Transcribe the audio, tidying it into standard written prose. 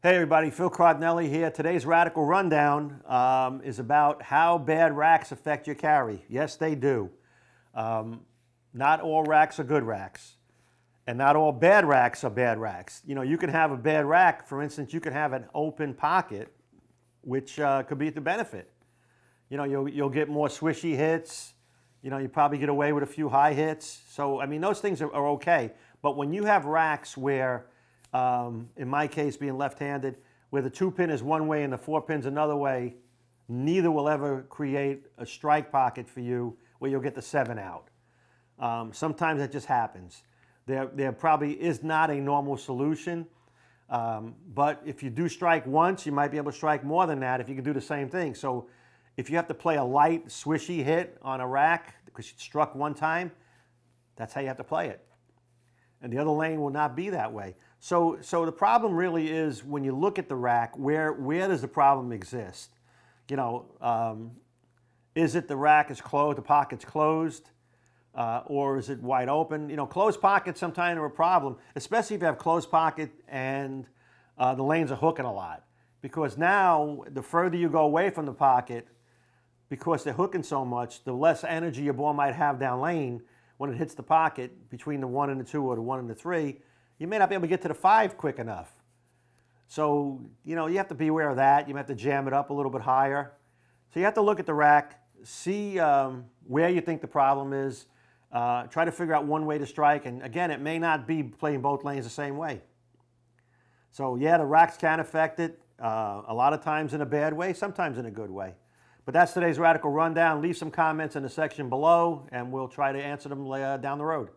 Hey everybody, Phil Cardinelli here. Today's Radical Rundown is about how bad racks affect your carry. Yes, they do. Not all racks are good racks. And not all bad racks are bad racks. You know, you can have a bad rack. For instance, you can have an open pocket, which could be to benefit. You know, you'll get more swishy hits. You know, you probably get away with a few high hits. So, I mean, those things are okay. But when you have racks where in my case, being left-handed, where the 2-pin is one way and the 4-pin's another way, neither will ever create a strike pocket for you where you'll get the 7 out. Sometimes that just happens. There probably is not a normal solution, but if you do strike once, you might be able to strike more than that if you can do the same thing. So if you have to play a light, swishy hit on a rack because you struck one time, that's how you have to play it. And the other lane will not be that way. So the problem really is when you look at the rack, where does the problem exist? You know, is it the rack is closed, the pocket's closed, or is it wide open? You know, closed pockets sometimes are a problem, especially if you have closed pocket and the lanes are hooking a lot. Because now, the further you go away from the pocket, because they're hooking so much, the less energy your ball might have down lane when it hits the pocket between the 1 and the 2 or the 1 and the 3. You may not be able to get to the 5 quick enough. So, you know, you have to be aware of that. You might have to jam it up a little bit higher. So you have to look at the rack, see where you think the problem is, try to figure out one way to strike. And again, it may not be playing both lanes the same way. So yeah, the racks can affect it, a lot of times in a bad way, sometimes in a good way. But that's today's Radical Rundown. Leave some comments in the section below, and we'll try to answer them down the road.